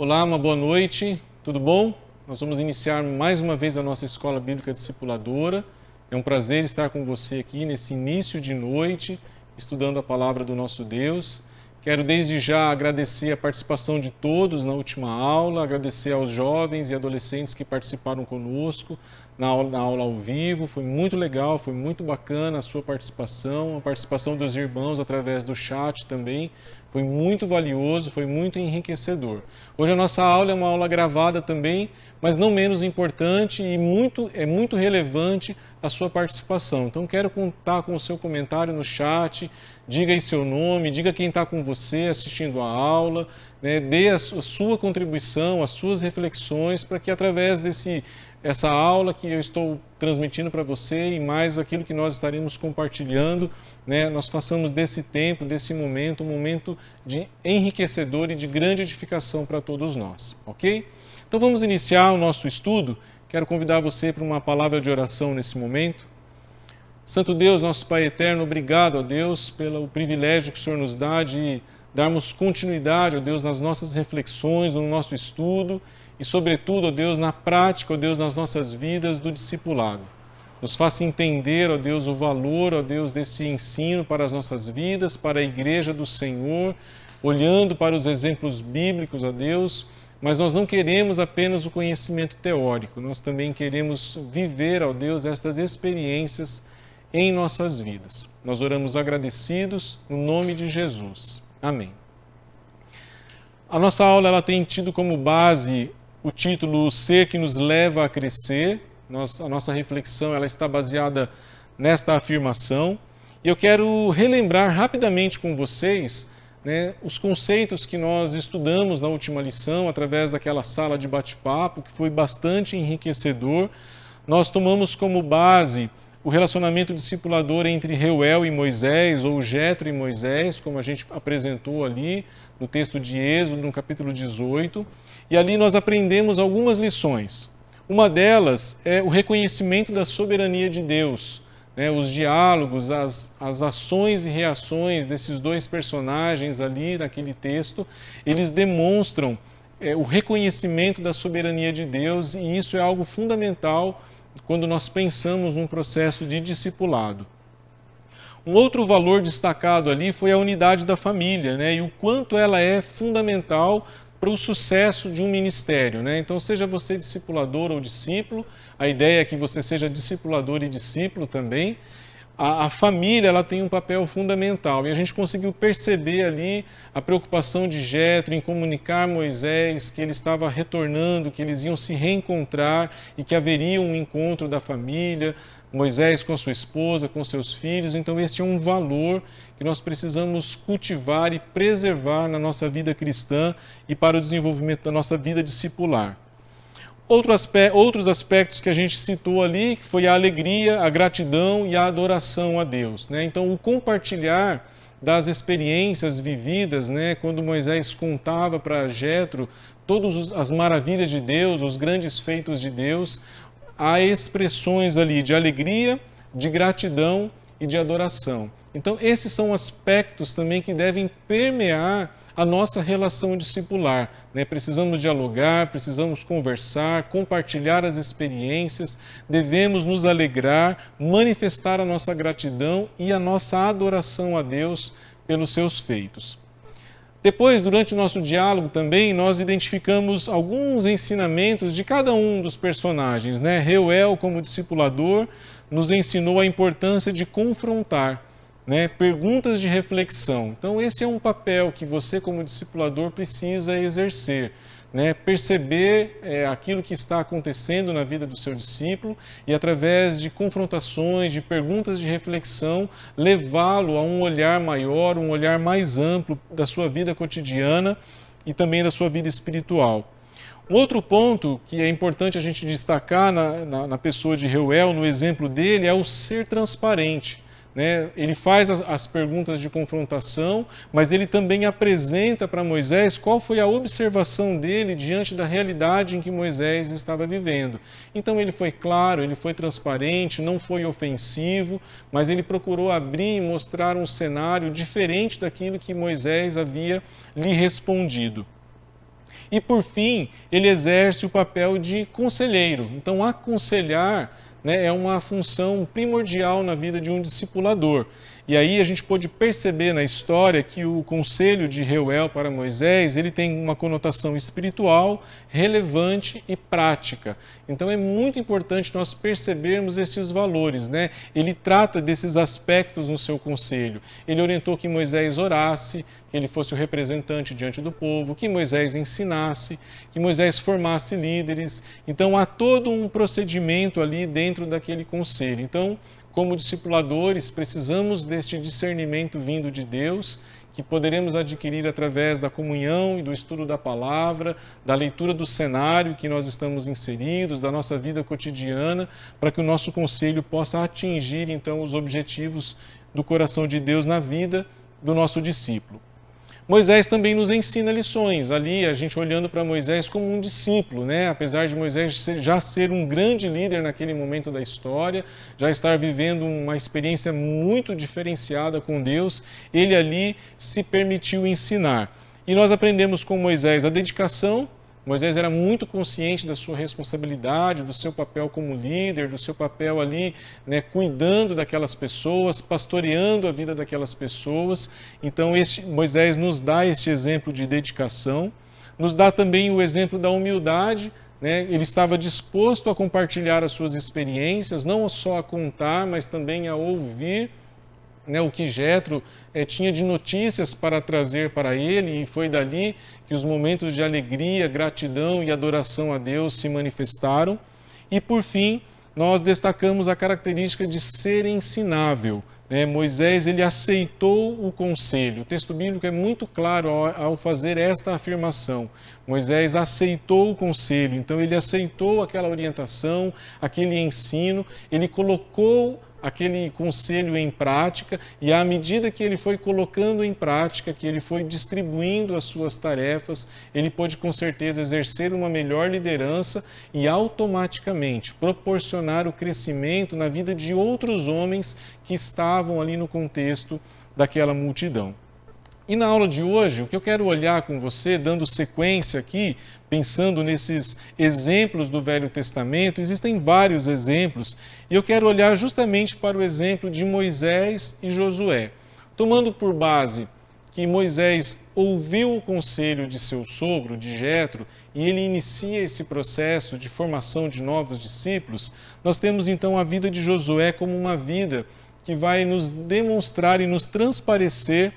Olá, uma boa noite, tudo bom? Nós vamos iniciar mais uma vez a nossa Escola Bíblica Discipuladora. É um prazer estar com você aqui nesse início de noite, estudando a Palavra do nosso Deus. Quero desde já agradecer a participação de todos na última aula, agradecer aos jovens e adolescentes que participaram conosco na aula ao vivo. Foi muito legal, foi muito bacana a sua participação, a participação dos irmãos através do chat também. Foi muito valioso, foi muito enriquecedor. Hoje a nossa aula é uma aula gravada também, mas não menos importante e é muito relevante a sua participação. Então quero contar com o seu comentário no chat, diga aí seu nome, diga quem está com você assistindo a aula, né? Dê a sua contribuição, as suas reflexões, para que através essa aula que eu estou transmitindo para você e mais aquilo que nós estaremos compartilhando, né, nós façamos desse tempo, desse momento, um momento de enriquecedor e de grande edificação para todos nós, ok? Então vamos iniciar o nosso estudo. Quero convidar você para uma palavra de oração nesse momento. Santo Deus, nosso Pai eterno, obrigado, ó Deus, pelo privilégio que o Senhor nos dá de darmos continuidade, ó Deus, nas nossas reflexões, no nosso estudo e, sobretudo, ó Deus, na prática, ó Deus, nas nossas vidas do discipulado. Nos faça entender, ó Deus, o valor, ó Deus, desse ensino para as nossas vidas, para a Igreja do Senhor, olhando para os exemplos bíblicos, ó Deus, mas nós não queremos apenas o conhecimento teórico, nós também queremos viver, ó Deus, estas experiências em nossas vidas. Nós oramos agradecidos no nome de Jesus. Amém. A nossa aula ela tem tido como base o título O Ser que nos leva a crescer. A nossa reflexão ela está baseada nesta afirmação. E eu quero relembrar rapidamente com vocês, né, os conceitos que nós estudamos na última lição, através daquela sala de bate-papo, que foi bastante enriquecedor. Nós tomamos como base o relacionamento discipulador entre Reuel e Moisés, ou Jetro e Moisés, como a gente apresentou ali no texto de Êxodo, no capítulo 18. E ali nós aprendemos algumas lições. Uma delas é o reconhecimento da soberania de Deus, né? Os diálogos, as ações e reações desses dois personagens ali naquele texto, eles demonstram o reconhecimento da soberania de Deus, e isso é algo fundamental quando nós pensamos num processo de discipulado. Um outro valor destacado ali foi a unidade da família, né? E o quanto ela é fundamental para o sucesso de um ministério, né? Então, seja você discipulador ou discípulo, a ideia é que você seja discipulador e discípulo também. A família ela tem um papel fundamental, e a gente conseguiu perceber ali a preocupação de Jetro em comunicar a Moisés que ele estava retornando, que eles iam se reencontrar e que haveria um encontro da família, Moisés com a sua esposa, com seus filhos. Então esse é um valor que nós precisamos cultivar e preservar na nossa vida cristã e para o desenvolvimento da nossa vida discipular. Outros aspectos que a gente citou ali, que foi a alegria, a gratidão e a adoração a Deus, né? Então, o compartilhar das experiências vividas, né? Quando Moisés contava para Jetro todas as maravilhas de Deus, os grandes feitos de Deus, há expressões ali de alegria, de gratidão e de adoração. Então, esses são aspectos também que devem permear a nossa relação discipular, né? Precisamos dialogar, precisamos conversar, compartilhar as experiências, devemos nos alegrar, manifestar a nossa gratidão e a nossa adoração a Deus pelos seus feitos. Depois, durante o nosso diálogo também, nós identificamos alguns ensinamentos de cada um dos personagens, né? Reuel, como discipulador, nos ensinou a importância de confrontar, né? Perguntas de reflexão. Então esse é um papel que você como discipulador precisa exercer, né? Perceber aquilo que está acontecendo na vida do seu discípulo e através de confrontações, de perguntas de reflexão, levá-lo a um olhar maior, um olhar mais amplo da sua vida cotidiana e também da sua vida espiritual. Um outro ponto que é importante a gente destacar na pessoa de Reuel, no exemplo dele, é o ser transparente. Né? Ele faz as perguntas de confrontação, mas ele também apresenta para Moisés qual foi a observação dele diante da realidade em que Moisés estava vivendo. Então ele foi claro, ele foi transparente, não foi ofensivo, mas ele procurou abrir e mostrar um cenário diferente daquilo que Moisés havia lhe respondido. E, por fim, ele exerce o papel de conselheiro. Então, aconselhar, né, é uma função primordial na vida de um discipulador. E aí a gente pode perceber na história que o conselho de Reuel para Moisés, ele tem uma conotação espiritual, relevante e prática. Então é muito importante nós percebermos esses valores, né? Ele trata desses aspectos no seu conselho. Ele orientou que Moisés orasse, que ele fosse o representante diante do povo, que Moisés ensinasse, que Moisés formasse líderes. Então há todo um procedimento ali dentro daquele conselho. Então, como discipuladores, precisamos deste discernimento vindo de Deus, que poderemos adquirir através da comunhão e do estudo da palavra, da leitura do cenário que nós estamos inseridos, da nossa vida cotidiana, para que o nosso conselho possa atingir, então, os objetivos do coração de Deus na vida do nosso discípulo. Moisés também nos ensina lições. Ali, a gente olhando para Moisés como um discípulo, né? Apesar de Moisés já ser um grande líder naquele momento da história, já estar vivendo uma experiência muito diferenciada com Deus, ele ali se permitiu ensinar. E nós aprendemos com Moisés a dedicação. Moisés era muito consciente da sua responsabilidade, do seu papel como líder, do seu papel ali, né, cuidando daquelas pessoas, pastoreando a vida daquelas pessoas. Então, Moisés nos dá este exemplo de dedicação, nos dá também o exemplo da humildade, né? Ele estava disposto a compartilhar as suas experiências, não só a contar, mas também a ouvir, né, o que Jetro tinha de notícias para trazer para ele, e foi dali que os momentos de alegria, gratidão e adoração a Deus se manifestaram. E por fim, nós destacamos a característica de ser ensinável. Né? Moisés, ele aceitou o conselho. O texto bíblico é muito claro ao fazer esta afirmação. Moisés aceitou o conselho, então ele aceitou aquela orientação, aquele ensino, ele colocou aquele conselho em prática, e à medida que ele foi colocando em prática, que ele foi distribuindo as suas tarefas, ele pôde com certeza exercer uma melhor liderança e automaticamente proporcionar o crescimento na vida de outros homens que estavam ali no contexto daquela multidão. E na aula de hoje, o que eu quero olhar com você, dando sequência aqui, pensando nesses exemplos do Velho Testamento, existem vários exemplos, e eu quero olhar justamente para o exemplo de Moisés e Josué, tomando por base que Moisés ouviu o conselho de seu sogro, de Jetro, e ele inicia esse processo de formação de novos discípulos. Nós temos então a vida de Josué como uma vida que vai nos demonstrar e nos transparecer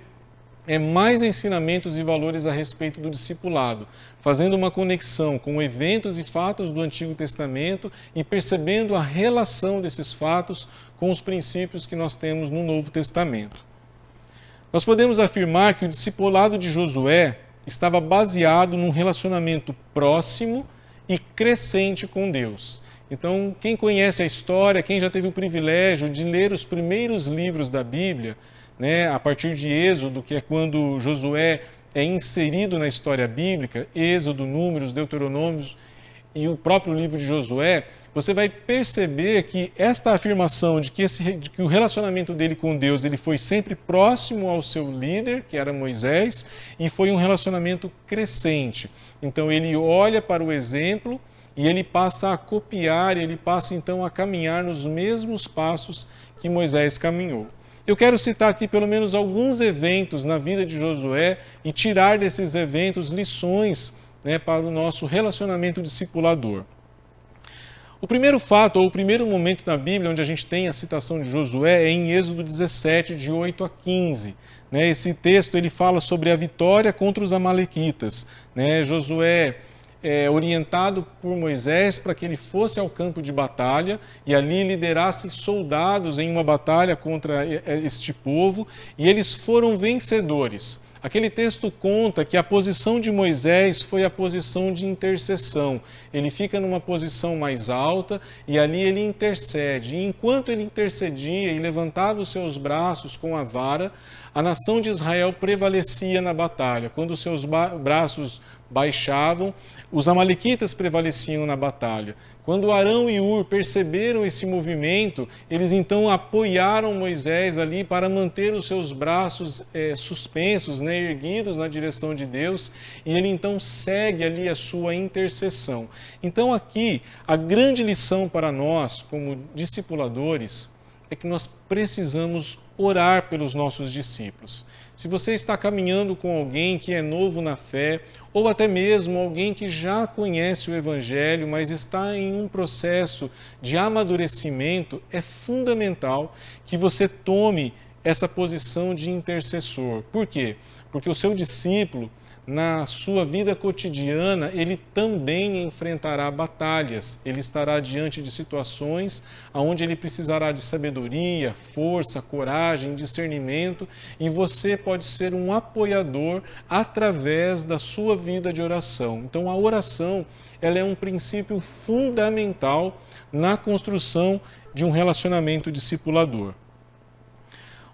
mais ensinamentos e valores a respeito do discipulado, fazendo uma conexão com eventos e fatos do Antigo Testamento e percebendo a relação desses fatos com os princípios que nós temos no Novo Testamento. Nós podemos afirmar que o discipulado de Josué estava baseado num relacionamento próximo e crescente com Deus. Então, quem conhece a história, quem já teve o privilégio de ler os primeiros livros da Bíblia, né, a partir de Êxodo, que é quando Josué é inserido na história bíblica, Êxodo, Números, Deuteronômios e o próprio livro de Josué, você vai perceber que esta afirmação de que o relacionamento dele com Deus ele foi sempre próximo ao seu líder, que era Moisés, e foi um relacionamento crescente. Então ele olha para o exemplo e ele passa a copiar, ele passa então a caminhar nos mesmos passos que Moisés caminhou. Eu quero citar aqui pelo menos alguns eventos na vida de Josué e tirar desses eventos lições, né, para o nosso relacionamento discipulador. O primeiro fato, ou o primeiro momento na Bíblia onde a gente tem a citação de Josué é em Êxodo 17, de 8 a 15. Né, esse texto ele fala sobre a vitória contra os amalequitas. Né, Josué orientado por Moisés para que ele fosse ao campo de batalha e ali liderasse soldados em uma batalha contra este povo, e eles foram vencedores. Aquele texto conta que a posição de Moisés foi a posição de intercessão. Ele fica numa posição mais alta e ali ele intercede. E enquanto ele intercedia e levantava os seus braços com a vara, a nação de Israel prevalecia na batalha. Quando os seus braços baixavam, os amalequitas prevaleciam na batalha. Quando Arão e Hur perceberam esse movimento, eles então apoiaram Moisés ali para manter os seus braços suspensos, erguidos na direção de Deus, e ele então segue ali a sua intercessão. Então aqui, a grande lição para nós, como discipuladores, é que nós precisamos orar pelos nossos discípulos. Se você está caminhando com alguém que é novo na fé, ou até mesmo alguém que já conhece o Evangelho, mas está em um processo de amadurecimento, é fundamental que você tome essa posição de intercessor. Por quê? Porque o seu discípulo, na sua vida cotidiana, ele também enfrentará batalhas, ele estará diante de situações onde ele precisará de sabedoria, força, coragem, discernimento, e você pode ser um apoiador através da sua vida de oração. Então a oração, ela é um princípio fundamental na construção de um relacionamento discipulador.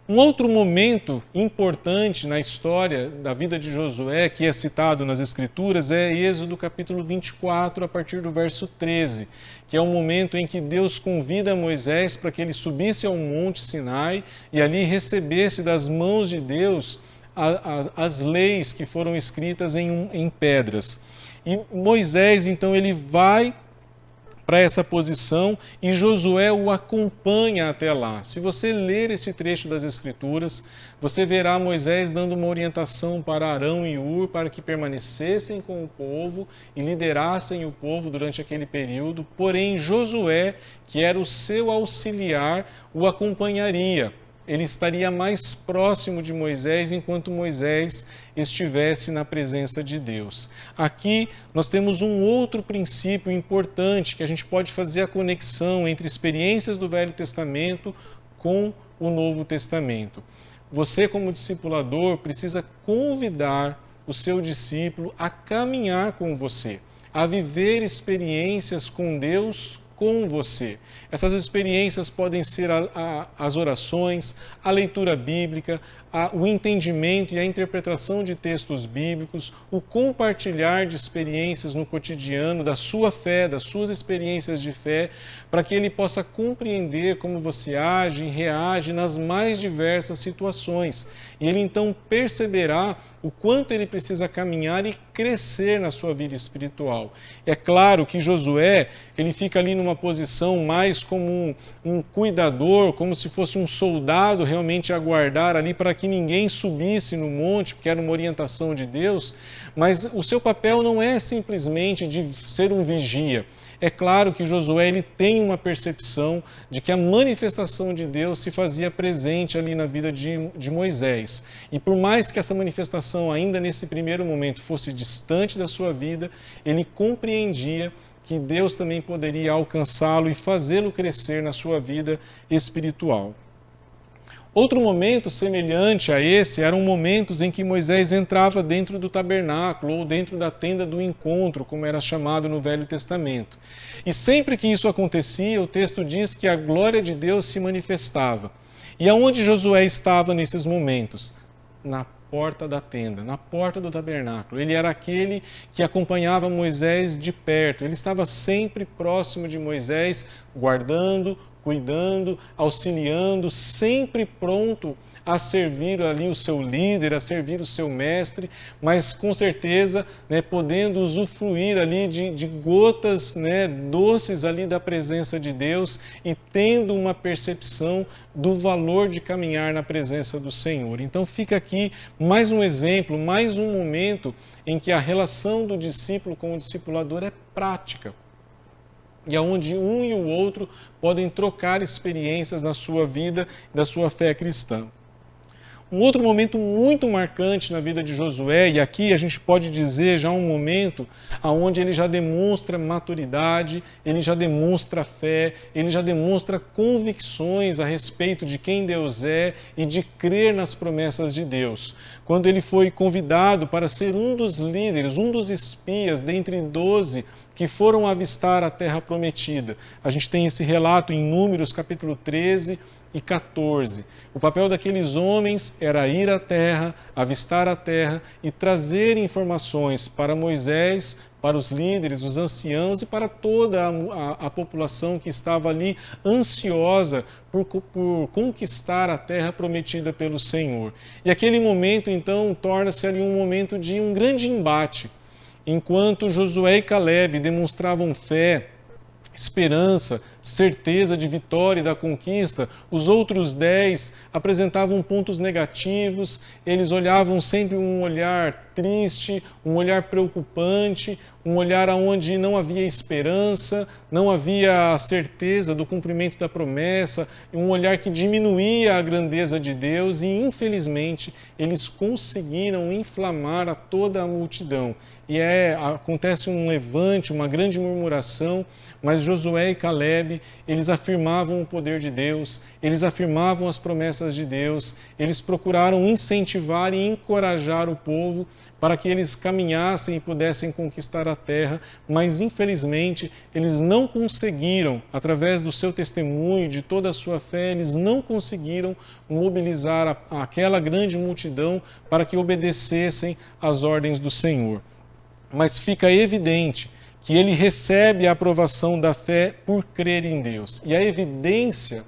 Um outro momento importante na história da vida de Josué, que é citado nas Escrituras, é Êxodo capítulo 24, a partir do verso 13, que é o momento em que Deus convida Moisés para que ele subisse ao Monte Sinai e ali recebesse das mãos de Deus as leis que foram escritas em pedras. E Moisés, então, ele vai para essa posição e Josué o acompanha até lá. Se você ler esse trecho das Escrituras, você verá Moisés dando uma orientação para Arão e Hur para que permanecessem com o povo e liderassem o povo durante aquele período, porém Josué, que era o seu auxiliar, o acompanharia. Ele estaria mais próximo de Moisés enquanto Moisés estivesse na presença de Deus. Aqui nós temos um outro princípio importante, que a gente pode fazer a conexão entre experiências do Velho Testamento com o Novo Testamento. Você, como discipulador, precisa convidar o seu discípulo a caminhar com você, a viver experiências com Deus com você. Essas experiências podem ser as orações, a leitura bíblica, o entendimento e a interpretação de textos bíblicos, o compartilhar de experiências no cotidiano, da sua fé, das suas experiências de fé, para que ele possa compreender como você age e reage nas mais diversas situações. E ele então perceberá o quanto ele precisa caminhar e crescer na sua vida espiritual. É claro que Josué, ele fica ali numa posição mais como um cuidador, como se fosse um soldado realmente a guardar ali para que ninguém subisse no monte, porque era uma orientação de Deus, mas o seu papel não é simplesmente de ser um vigia. É claro que Josué ele tem uma percepção de que a manifestação de Deus se fazia presente ali na vida de Moisés. E por mais que essa manifestação ainda nesse primeiro momento fosse distante da sua vida, ele compreendia que Deus também poderia alcançá-lo e fazê-lo crescer na sua vida espiritual. Outro momento semelhante a esse eram momentos em que Moisés entrava dentro do tabernáculo ou dentro da tenda do encontro, como era chamado no Velho Testamento. E sempre que isso acontecia, o texto diz que a glória de Deus se manifestava. E aonde Josué estava nesses momentos? Na porta da tenda, na porta do tabernáculo. Ele era aquele que acompanhava Moisés de perto. Ele estava sempre próximo de Moisés, guardando, cuidando, auxiliando, sempre pronto a servir ali o seu líder, a servir o seu mestre, mas com certeza podendo usufruir ali de gotas doces ali da presença de Deus e tendo uma percepção do valor de caminhar na presença do Senhor. Então fica aqui mais um exemplo, mais um momento em que a relação do discípulo com o discipulador é prática. E onde um e o outro podem trocar experiências na sua vida e da sua fé cristã. Um outro momento muito marcante na vida de Josué, e aqui a gente pode dizer já um momento onde ele já demonstra maturidade, ele já demonstra fé, ele já demonstra convicções a respeito de quem Deus é e de crer nas promessas de Deus. Quando ele foi convidado para ser um dos líderes, um dos espias dentre 12 que foram avistar a terra prometida. A gente tem esse relato em Números capítulo 13, e 14. O papel daqueles homens era ir à terra, avistar a terra e trazer informações para Moisés, para os líderes, os anciãos e para toda a população que estava ali ansiosa por conquistar a terra prometida pelo Senhor. E aquele momento, então, torna-se ali um momento de um grande embate. Enquanto Josué e Caleb demonstravam fé, esperança, certeza de vitória e da conquista, os outros 10 apresentavam pontos negativos, eles olhavam sempre um olhar triste, um olhar preocupante, um olhar onde não havia esperança, não havia a certeza do cumprimento da promessa, um olhar que diminuía a grandeza de Deus e, infelizmente, eles conseguiram inflamar a toda a multidão. E acontece um levante, uma grande murmuração, mas Josué e Caleb, eles afirmavam o poder de Deus, eles afirmavam as promessas de Deus, eles procuraram incentivar e encorajar o povo para que eles caminhassem e pudessem conquistar a terra, mas infelizmente eles não conseguiram, através do seu testemunho, de toda a sua fé, eles não conseguiram mobilizar aquela grande multidão para que obedecessem às ordens do Senhor. Mas fica evidente que ele recebe a aprovação da fé por crer em Deus. E a evidência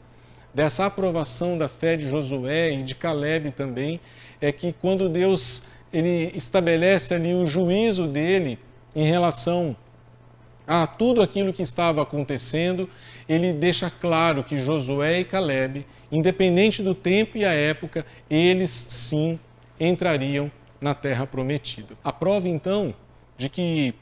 dessa aprovação da fé de Josué e de Caleb também é que quando Deus ele estabelece ali o juízo dele em relação a tudo aquilo que estava acontecendo, ele deixa claro que Josué e Caleb, independente do tempo e a época, eles sim entrariam na terra prometida. A prova então de que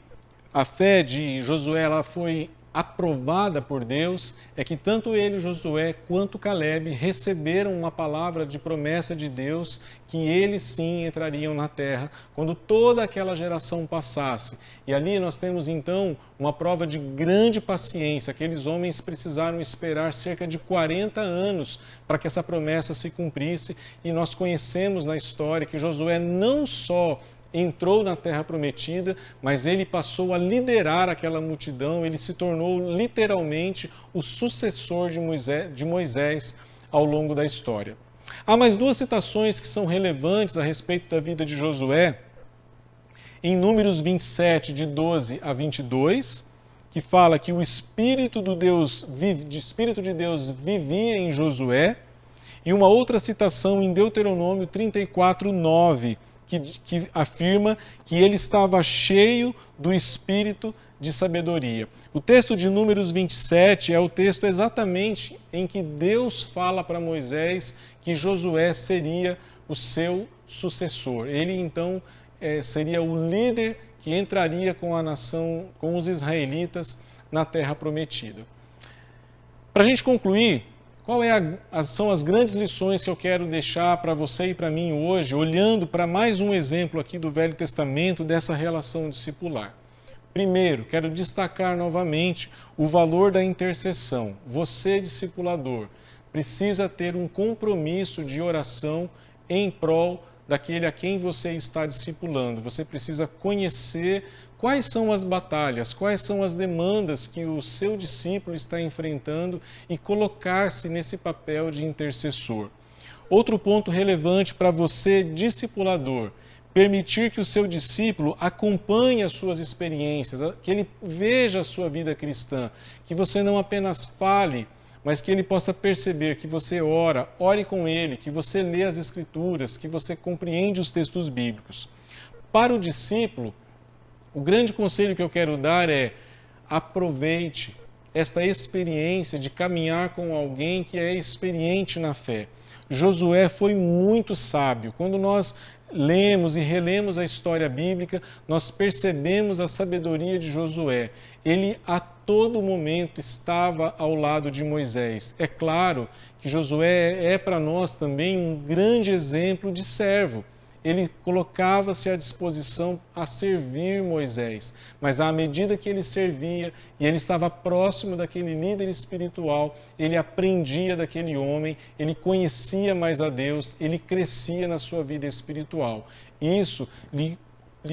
a fé de Josué ela foi aprovada por Deus é que tanto ele, Josué, quanto Caleb receberam uma palavra de promessa de Deus que eles sim entrariam na terra quando toda aquela geração passasse. E ali nós temos então uma prova de grande paciência. Aqueles homens precisaram esperar cerca de 40 anos para que essa promessa se cumprisse, e nós conhecemos na história que Josué não só entrou na terra prometida, mas ele passou a liderar aquela multidão, ele se tornou literalmente o sucessor de Moisés ao longo da história. Há mais duas citações que são relevantes a respeito da vida de Josué, em Números 27, de 12 a 22, que fala que o Espírito de Deus vivia em Josué, e uma outra citação em Deuteronômio 34, 9, que afirma que ele estava cheio do espírito de sabedoria. O texto de Números 27 é o texto exatamente em que Deus fala para Moisés que Josué seria o seu sucessor. Ele então seria o líder que entraria com a nação, com os israelitas na terra prometida. Para a gente concluir, quais são as grandes lições que eu quero deixar para você e para mim hoje, olhando para mais um exemplo aqui do Velho Testamento dessa relação discipular? Primeiro, quero destacar novamente o valor da intercessão. Você, discipulador, precisa ter um compromisso de oração em prol daquele a quem você está discipulando. Você precisa conhecer quais são as batalhas, quais são as demandas que o seu discípulo está enfrentando e colocar-se nesse papel de intercessor. Outro ponto relevante para você, discipulador, permitir que o seu discípulo acompanhe as suas experiências, que ele veja a sua vida cristã, que você não apenas fale, mas que ele possa perceber que você ore com ele, que você lê as Escrituras, que você compreende os textos bíblicos. Para o discípulo, o grande conselho que eu quero dar é: aproveite esta experiência de caminhar com alguém que é experiente na fé. Josué foi muito sábio. Quando nós lemos e relemos a história bíblica, nós percebemos a sabedoria de Josué. Ele a todo momento estava ao lado de Moisés. É claro que Josué é para nós também um grande exemplo de servo. Ele colocava-se à disposição a servir Moisés, mas à medida que ele servia e ele estava próximo daquele líder espiritual, ele aprendia daquele homem, ele conhecia mais a Deus, ele crescia na sua vida espiritual. Isso lhe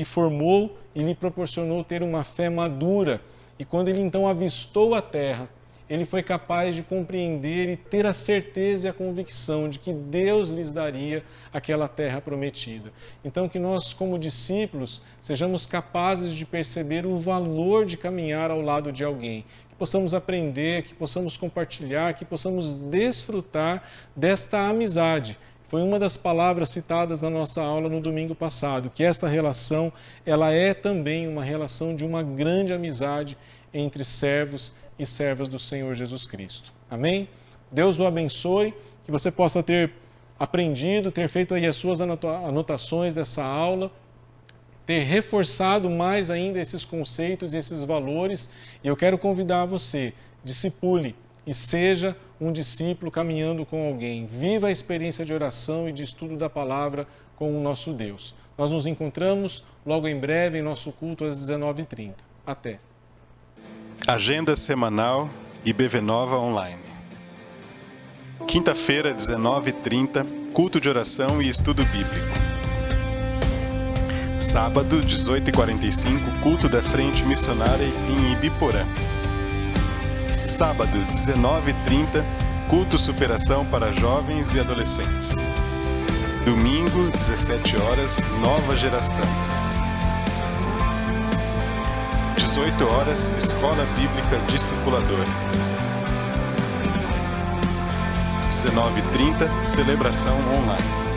formou e lhe proporcionou ter uma fé madura. E quando ele então avistou a terra, ele foi capaz de compreender e ter a certeza e a convicção de que Deus lhes daria aquela terra prometida. Então, que nós, como discípulos, sejamos capazes de perceber o valor de caminhar ao lado de alguém, que possamos aprender, que possamos compartilhar, que possamos desfrutar desta amizade. Foi uma das palavras citadas na nossa aula no domingo passado, que esta relação, ela é também uma relação de uma grande amizade entre servos e servas do Senhor Jesus Cristo. Amém? Deus o abençoe, que você possa ter aprendido, ter feito aí as suas anotações dessa aula, ter reforçado mais ainda esses conceitos e esses valores. E eu quero convidar você, discipule e seja um discípulo caminhando com alguém. Viva a experiência de oração e de estudo da palavra com o nosso Deus. Nós nos encontramos logo em breve em nosso culto às 19h30. Até! Agenda semanal IBV Nova Online. Quinta-feira, 19h30, culto de oração e estudo bíblico. Sábado, 18h45, culto da Frente Missionária em Ibiporã. Sábado, 19h30, culto superação para jovens e adolescentes. Domingo, 17h, Nova Geração. 18h, Escola Bíblica Discipuladora. 19h30, celebração online.